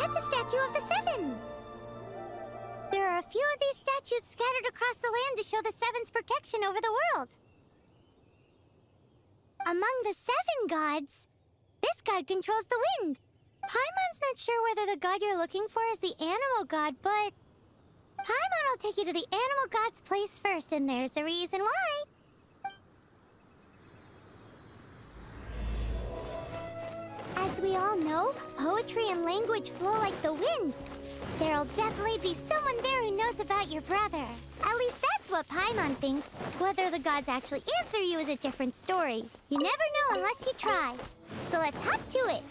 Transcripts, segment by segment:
That's a statue of the Seven! There are a few of these statues scattered across the land to show the Seven's protection over the world. Among the 7 gods, this god controls the wind. Paimon's not sure whether the god you're looking for is the animal god, but Paimon will take you to the animal god's place first, and there's the reason why. As we all know, poetry and language flow like the wind. There'll definitely be someone there who knows about your brother. At least that's what Paimon thinks. Whether the gods actually answer you is a different story. You never know unless you try. So let's hop to it.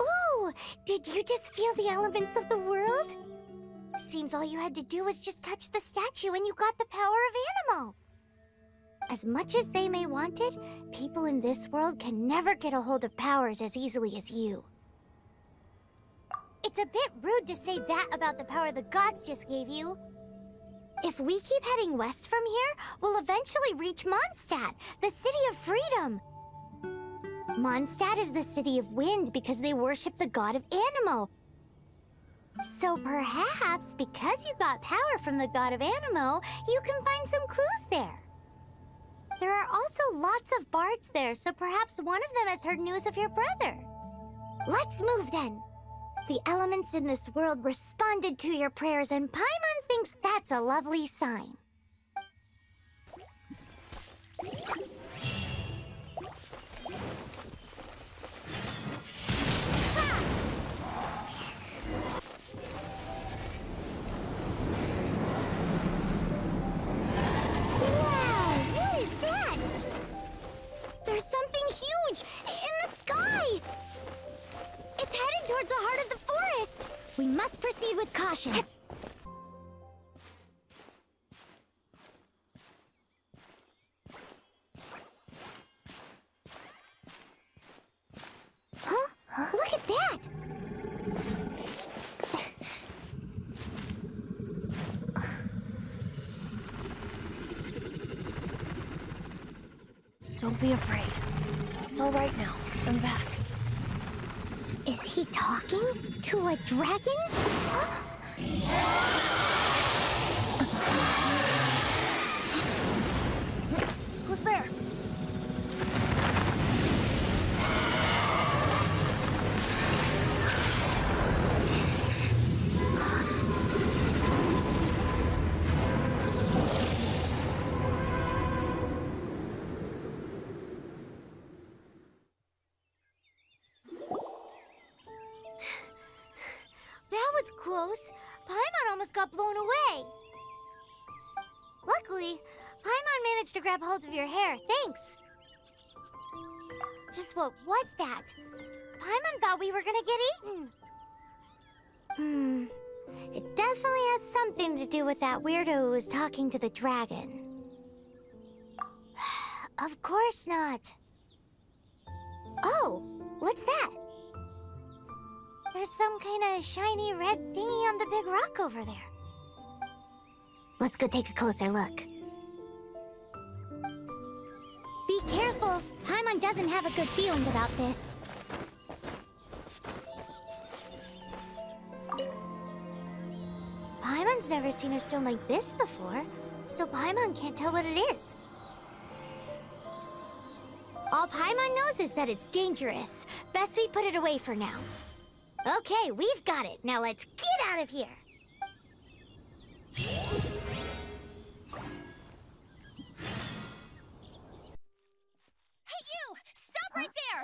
Ooh, did you just feel the elements of the world? Seems all you had to do was just touch the statue and you got the power of Animo. As much as they may want it, people in this world can never get a hold of powers as easily as you. It's a bit rude to say that about the power the gods just gave you. If we keep heading west from here, we'll eventually reach Mondstadt, the City of Freedom. Mondstadt is the City of Wind because they worship the god of Animo. So perhaps, because you got power from the god of Animo, you can find some clues there. There are also lots of bards there, so perhaps one of them has heard news of your brother. Let's move then. The elements in this world responded to your prayers, and Paimon thinks that's a lovely sign. Wow, what is that? There's something huge in the sky! It's headed towards the heart of the forest! We must proceed with caution. Huh? Look at that! Don't be afraid. It's all right now. I'm back. Is he talking to a dragon? Who's there? That was close. Paimon almost got blown away. Luckily, Paimon managed to grab hold of your hair. Thanks. Just what was that? Paimon thought we were gonna get eaten. It definitely has something to do with that weirdo who was talking to the dragon. Of course not. Oh, what's that? There's some kind of shiny red thingy on the big rock over there. Let's go take a closer look. Be careful! Paimon doesn't have a good feeling about this. Paimon's never seen a stone like this before, so Paimon can't tell what it is. All Paimon knows is that it's dangerous. Best we put it away for now. Okay, we've got it. Now let's get out of here. Hey, you! Stop right there!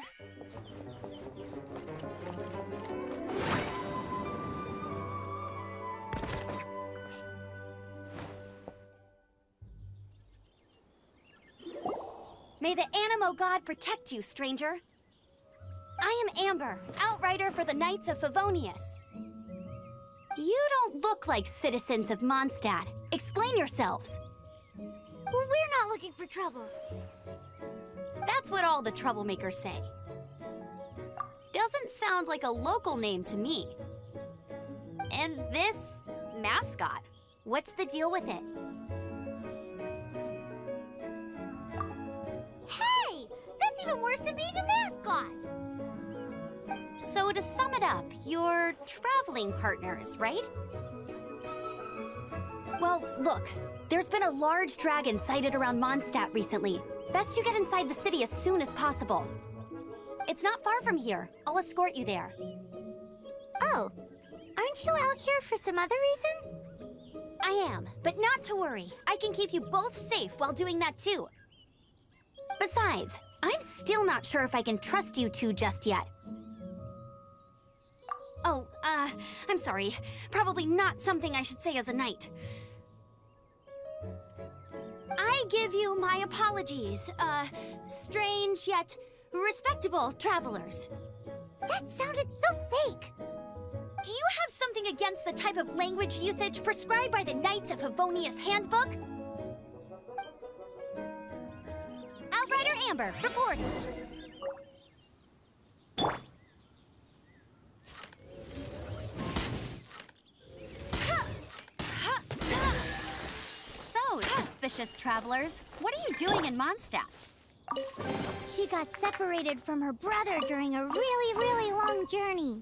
May the Animo God protect you, stranger. I am Amber, outrider for the Knights of Favonius. You don't look like citizens of Mondstadt. Explain yourselves. Well, we're not looking for trouble. That's what all the troublemakers say. Doesn't sound like a local name to me. And this mascot, what's the deal with it? Hey! That's even worse than being a mascot! So to sum it up, you're traveling partners, right? Well, look, there's been a large dragon sighted around Mondstadt recently. Best you get inside the city as soon as possible. It's not far from here. I'll escort you there. Oh, aren't you out here for some other reason? I am, but not to worry. I can keep you both safe while doing that too. Besides, I'm still not sure if I can trust you two just yet. Oh, I'm sorry. Probably not something I should say as a knight. I give you my apologies, strange yet respectable travelers. That sounded so fake! Do you have something against the type of language usage prescribed by the Knights of Favonius Handbook? Outrider Amber, reporting. So, suspicious travelers, what are you doing in Mondstadt? She got separated from her brother during a really, really long journey.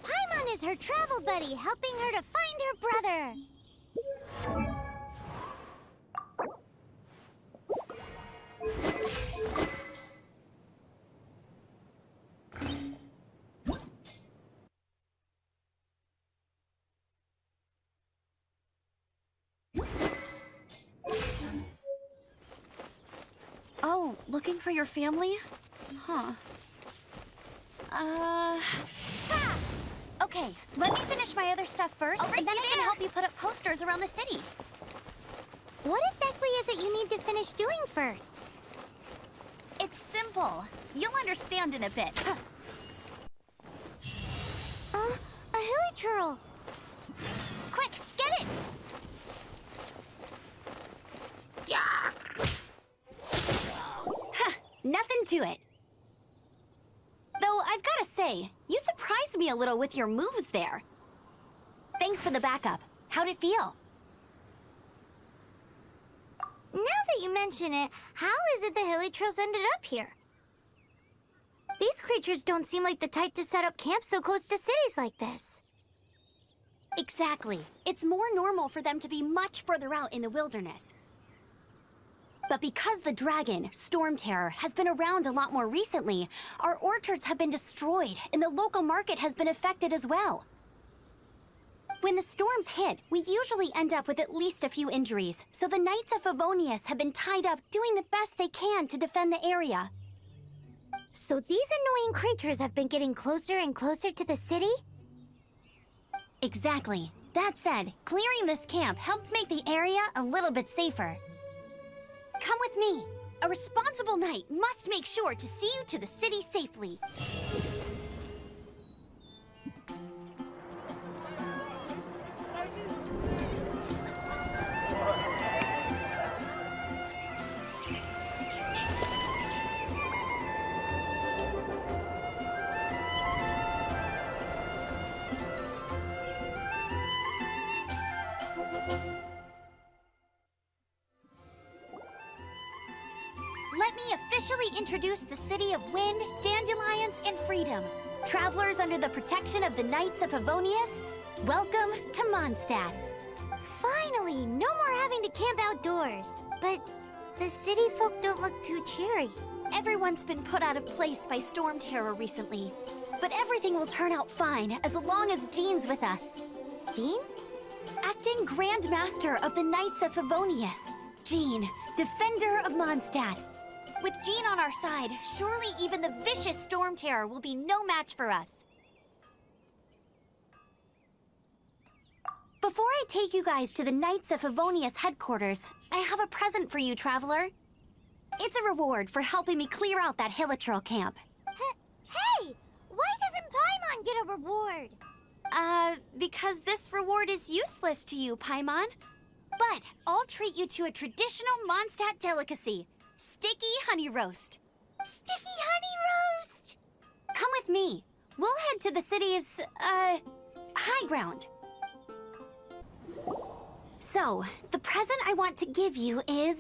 Paimon is her travel buddy, helping her to find her brother. Oh, looking for your family? Huh. Okay, let me finish my other stuff first, and then I can help you put up posters around the city. What exactly is it you need to finish doing first? It's simple. You'll understand in a bit. A hilichurl. Quick, get it! Huh, nothing to it. Though I've gotta say, you surprised me a little with your moves there. Thanks for the backup. How'd it feel? Now that you mention it, how is it the hilichurls ended up here? These creatures don't seem like the type to set up camp so close to cities like this. Exactly. It's more normal for them to be much further out in the wilderness. But because the dragon, Storm Terror, has been around a lot more recently, our orchards have been destroyed and the local market has been affected as well. When the storms hit, we usually end up with at least a few injuries, so the Knights of Favonius have been tied up doing the best they can to defend the area. So these annoying creatures have been getting closer and closer to the city? Exactly. That said, clearing this camp helped make the area a little bit safer. Come with me. A responsible knight must make sure to see you to the city safely. Let me officially introduce the city of wind, dandelions, and freedom. Travelers under the protection of the Knights of Favonius, welcome to Mondstadt. Finally, no more having to camp outdoors. But the city folk don't look too cheery. Everyone's been put out of place by Storm Terror recently. But everything will turn out fine as long as Jean's with us. Jean? Acting Grand Master of the Knights of Favonius. Jean, Defender of Mondstadt. With Jean on our side, surely even the vicious Storm Terror will be no match for us. Before I take you guys to the Knights of Favonius headquarters, I have a present for you, traveler. It's a reward for helping me clear out that Hilichurl camp. Hey! Why doesn't Paimon get a reward? Because this reward is useless to you, Paimon. But I'll treat you to a traditional Mondstadt delicacy, sticky honey roast. Sticky honey roast! Come with me. We'll head to the city's, high ground. So, the present I want to give you is...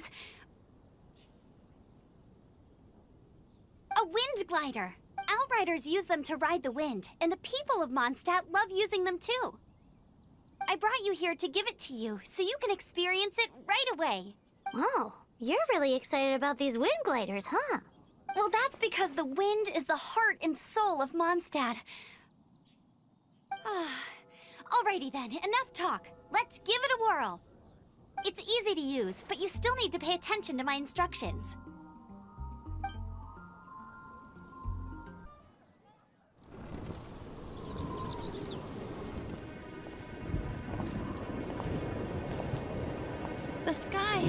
a wind glider. Outriders use them to ride the wind, and the people of Mondstadt love using them too. I brought you here to give it to you, so you can experience it right away. Oh, you're really excited about these wind gliders, huh? Well, that's because the wind is the heart and soul of Mondstadt. Alrighty then, enough talk. Let's give it a whirl. It's easy to use, but you still need to pay attention to my instructions. The sky.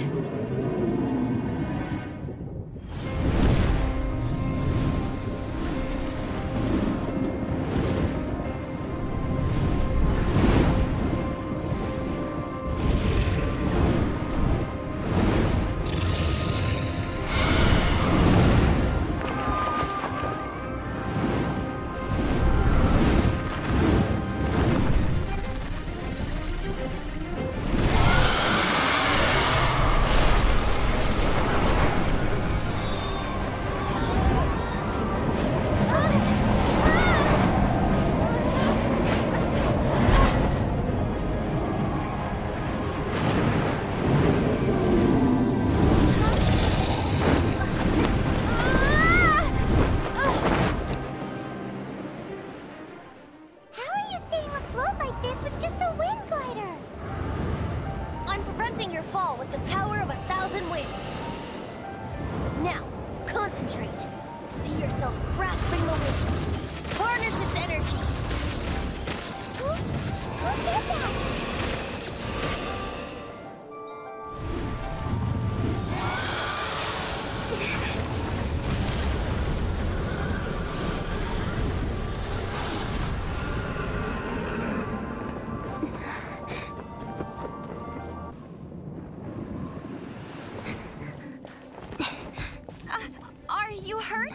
Are you hurt?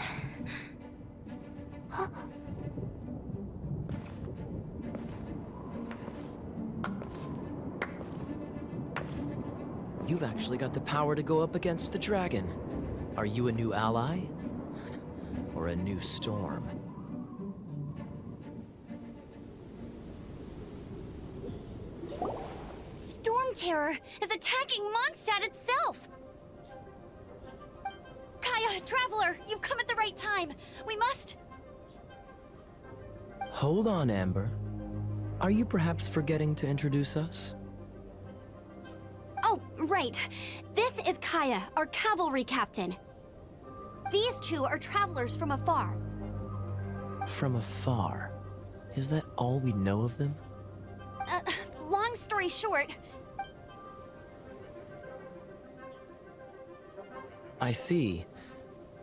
You've actually got the power to go up against the dragon. Are you a new ally? Or a new storm? Storm Terror is attacking Mondstadt itself! Kaya, Traveler, you've come at the right time. We must... Hold on, Amber. Are you perhaps forgetting to introduce us? Oh, right. This is Kaya, our cavalry captain. These two are travelers from afar. From afar? Is that all we know of them? Long story short... I see.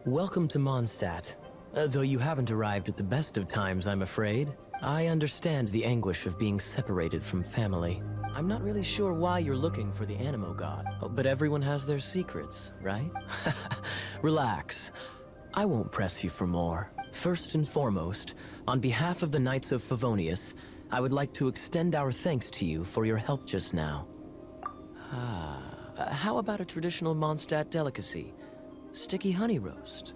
Welcome to Mondstadt. Though you haven't arrived at the best of times, I'm afraid. I understand the anguish of being separated from family. I'm not really sure why you're looking for the Animo God, but everyone has their secrets, right? Relax. I won't press you for more. First and foremost, on behalf of the Knights of Favonius, I would like to extend our thanks to you for your help just now. How about a traditional Mondstadt delicacy? Sticky honey roast.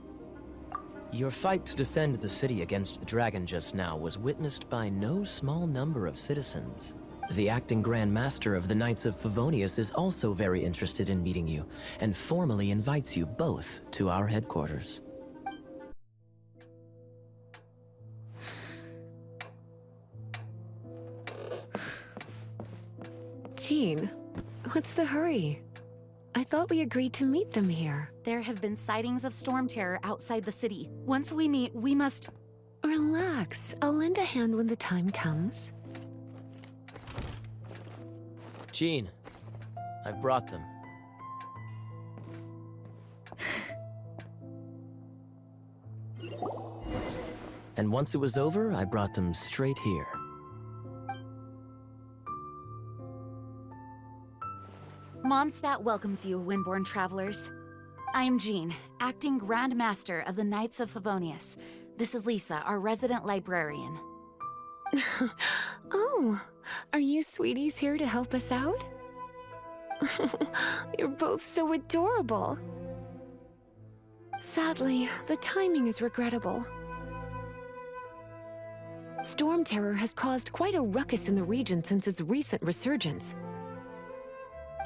Your fight to defend the city against the dragon just now was witnessed by no small number of citizens. The acting Grand Master of the Knights of Favonius is also very interested in meeting you, and formally invites you both to our headquarters. Jean, what's the hurry? I thought we agreed to meet them here. There have been sightings of storm terror outside the city. Once we meet, we must... Relax. I'll lend a hand when the time comes. Jean, I've brought them. And once it was over, I brought them straight here. Mondstadt welcomes you, Windborn travelers. I am Jean, acting Grand Master of the Knights of Favonius. This is Lisa, our resident librarian. Oh, are you sweeties here to help us out? You're both so adorable. Sadly, the timing is regrettable. Storm Terror has caused quite a ruckus in the region since its recent resurgence.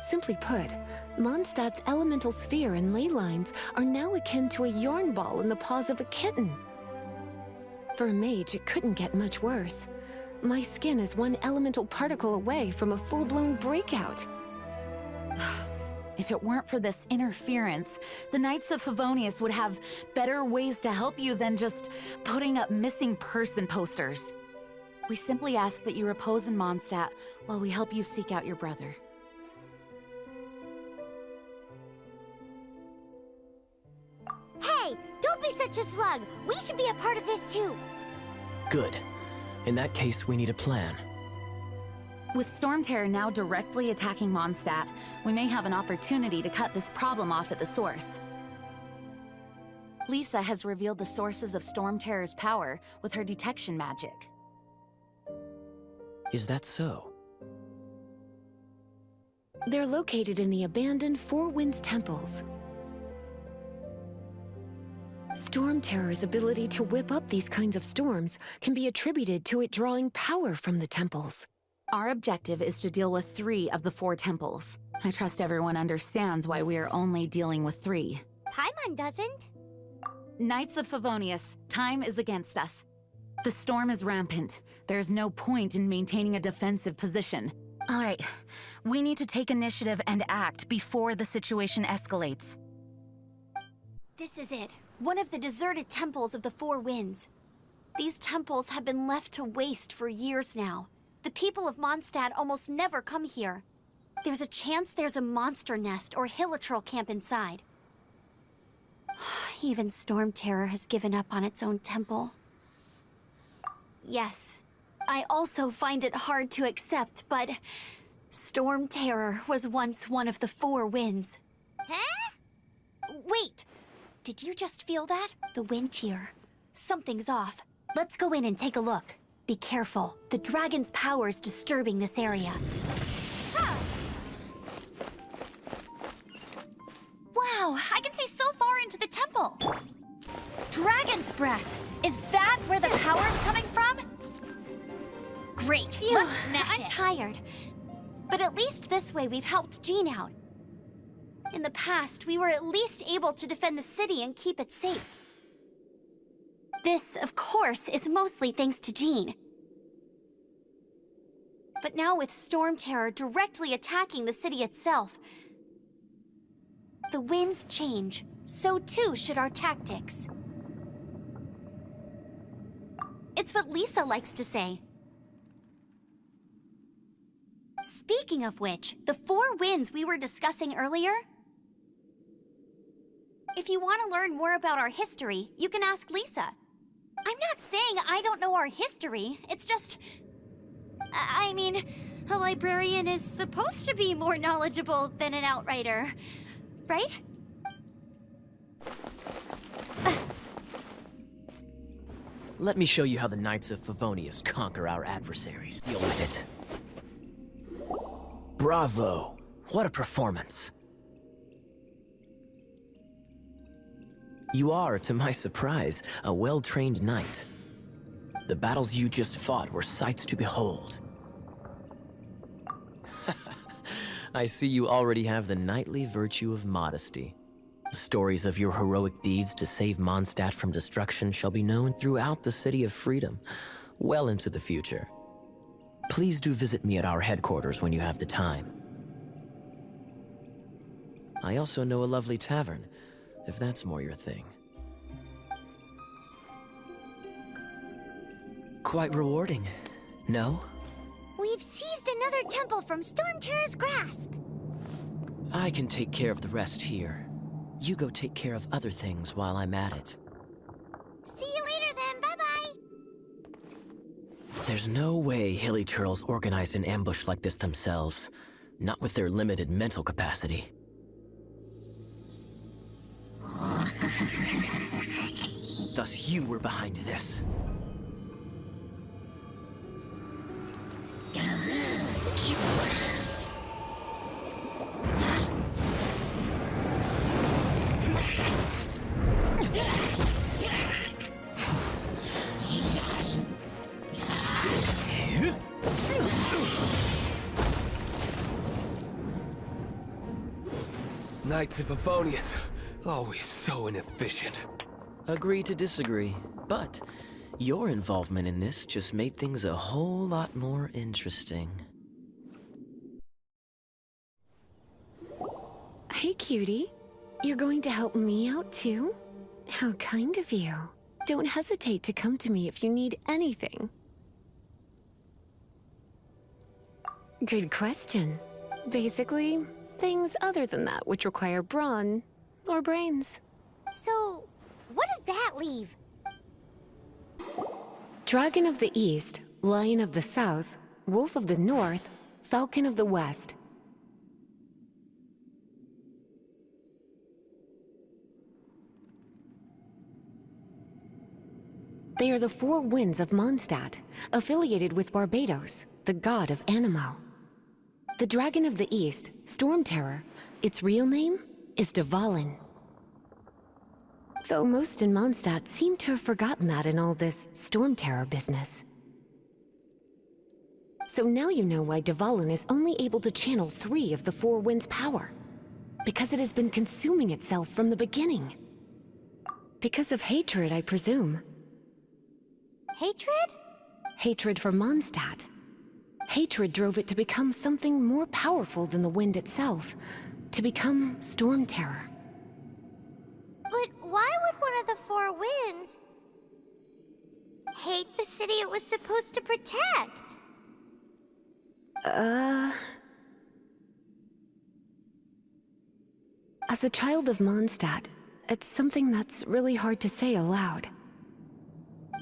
Simply put, Mondstadt's elemental sphere and ley lines are now akin to a yarn ball in the paws of a kitten. For a mage, it couldn't get much worse. My skin is one elemental particle away from a full-blown breakout. If it weren't for this interference, the Knights of Favonius would have better ways to help you than just putting up missing person posters. We simply ask that you repose in Mondstadt while we help you seek out your brother. Hey, don't be such a slug. We should be a part of this too. Good. In that case, we need a plan. With Storm Terror now directly attacking Mondstadt, we may have an opportunity to cut this problem off at the source. Lisa has revealed the sources of Storm Terror's power with her detection magic. Is that so? They're located in the abandoned Four Winds temples. Storm Terror's ability to whip up these kinds of storms can be attributed to it drawing power from the temples. Our objective is to deal with 3 of the 4 temples. I trust everyone understands why we are only dealing with 3. Paimon doesn't. Knights of Favonius, time is against us. The storm is rampant. There's no point in maintaining a defensive position. All right, we need to take initiative and act before the situation escalates. This is it. One of the deserted temples of the Four Winds. These temples have been left to waste for years now. The people of Mondstadt almost never come here. There's a chance there's a monster nest or hilitrol camp inside. Even Storm Terror has given up on its own temple. Yes, I also find it hard to accept, but Storm Terror was once one of the Four Winds. Huh? Wait! Did you just feel that? The wind here. Something's off. Let's go in and take a look. Be careful. The dragon's power is disturbing this area. Wow, I can see so far into the temple. Dragon's breath. Is that where the power's coming from? Great. Let's smash it. I'm tired. But at least this way we've helped Jean out. In the past, we were at least able to defend the city and keep it safe. This, of course, is mostly thanks to Jean. But now with Storm Terror directly attacking the city itself, the winds change, so too should our tactics. It's what Lisa likes to say. Speaking of which, the Four Winds we were discussing earlier. If you want to learn more about our history, you can ask Lisa. I'm not saying I don't know our history, it's just... I mean, a librarian is supposed to be more knowledgeable than an outrider, right? Let me show you how the Knights of Favonius conquer our adversaries. Deal with it. Bravo! What a performance! You are, to my surprise, a well-trained knight. The battles you just fought were sights to behold. I see you already have the knightly virtue of modesty. Stories of your heroic deeds to save Mondstadt from destruction shall be known throughout the City of Freedom, well into the future. Please do visit me at our headquarters when you have the time. I also know a lovely tavern, if that's more your thing. Quite rewarding, no? We've seized another temple from Storm Terror's grasp. I can take care of the rest here. You go take care of other things while I'm at it. See you later then, bye-bye. There's no way hilly turtles organized an ambush like this themselves. Not with their limited mental capacity. Thus you were behind this. Knights of Favonius, always so inefficient. Agree to disagree, but your involvement in this just made things a whole lot more interesting. Hey, cutie. You're going to help me out, too? How kind of you. Don't hesitate to come to me if you need anything. Good question. Basically, things other than that which require brawn or brains. So, what does that leave? Dragon of the East, Lion of the South, Wolf of the North, Falcon of the West. They are the four winds of Mondstadt, affiliated with Barbados, the god of Animo. The Dragon of the East, Storm Terror, its real name is Dvalin. Though most in Mondstadt seem to have forgotten that in all this Storm Terror business. So now you know why Dvalin is only able to channel 3 of the four winds' power. Because it has been consuming itself from the beginning. Because of hatred, I presume. Hatred? Hatred for Mondstadt. Hatred drove it to become something more powerful than the wind itself. To become Storm Terror. But why would one of the four winds hate the city it was supposed to protect? As a child of Mondstadt, it's something that's really hard to say aloud.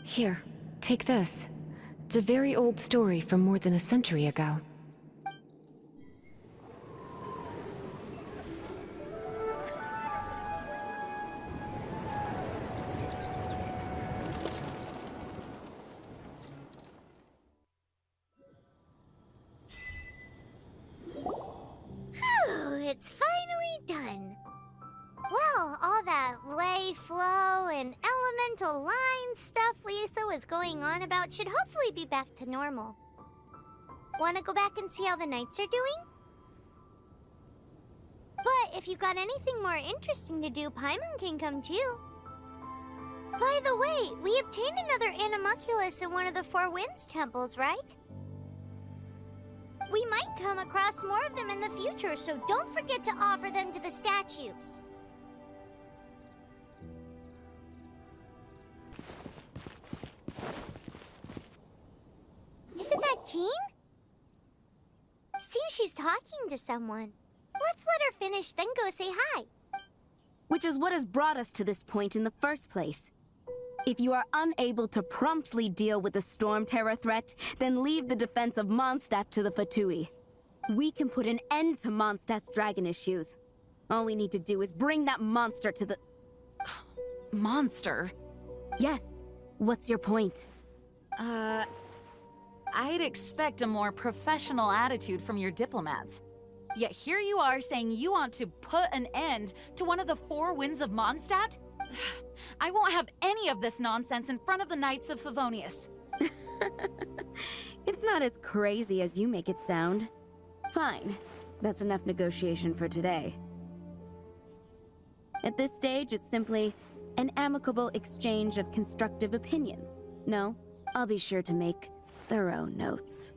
Here, take this. It's a very old story from more than a century ago. It's finally done. Well, all that lay, flow, and elemental line stuff Lisa was going on about should hopefully be back to normal. Want to go back and see how the knights are doing? But if you got anything more interesting to do, Paimon can come too. By the way, we obtained another Animalculus in one of the Four Winds temples, right? We might come across more of them in the future, so don't forget to offer them to the statues. Isn't that Jean? Seems she's talking to someone. Let's let her finish, then go say hi. Which is what has brought us to this point in the first place. If you are unable to promptly deal with the Storm Terror threat, then leave the defense of Mondstadt to the Fatui. We can put an end to Mondstadt's dragon issues. All we need to do is bring that monster to the... Monster? Yes. What's your point? I'd expect a more professional attitude from your diplomats. Yet here you are saying you want to put an end to one of the four winds of Mondstadt? I won't have any of this nonsense in front of the Knights of Favonius. It's not as crazy as you make it sound. Fine. That's enough negotiation for today. At this stage, it's simply an amicable exchange of constructive opinions. No, I'll be sure to make thorough notes.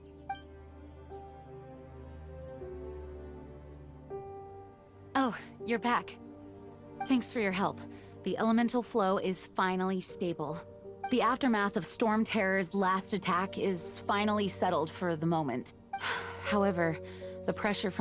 Oh, you're back. Thanks for your help. The elemental flow is finally stable. The aftermath of Storm Terror's last attack is finally settled for the moment. However, the pressure from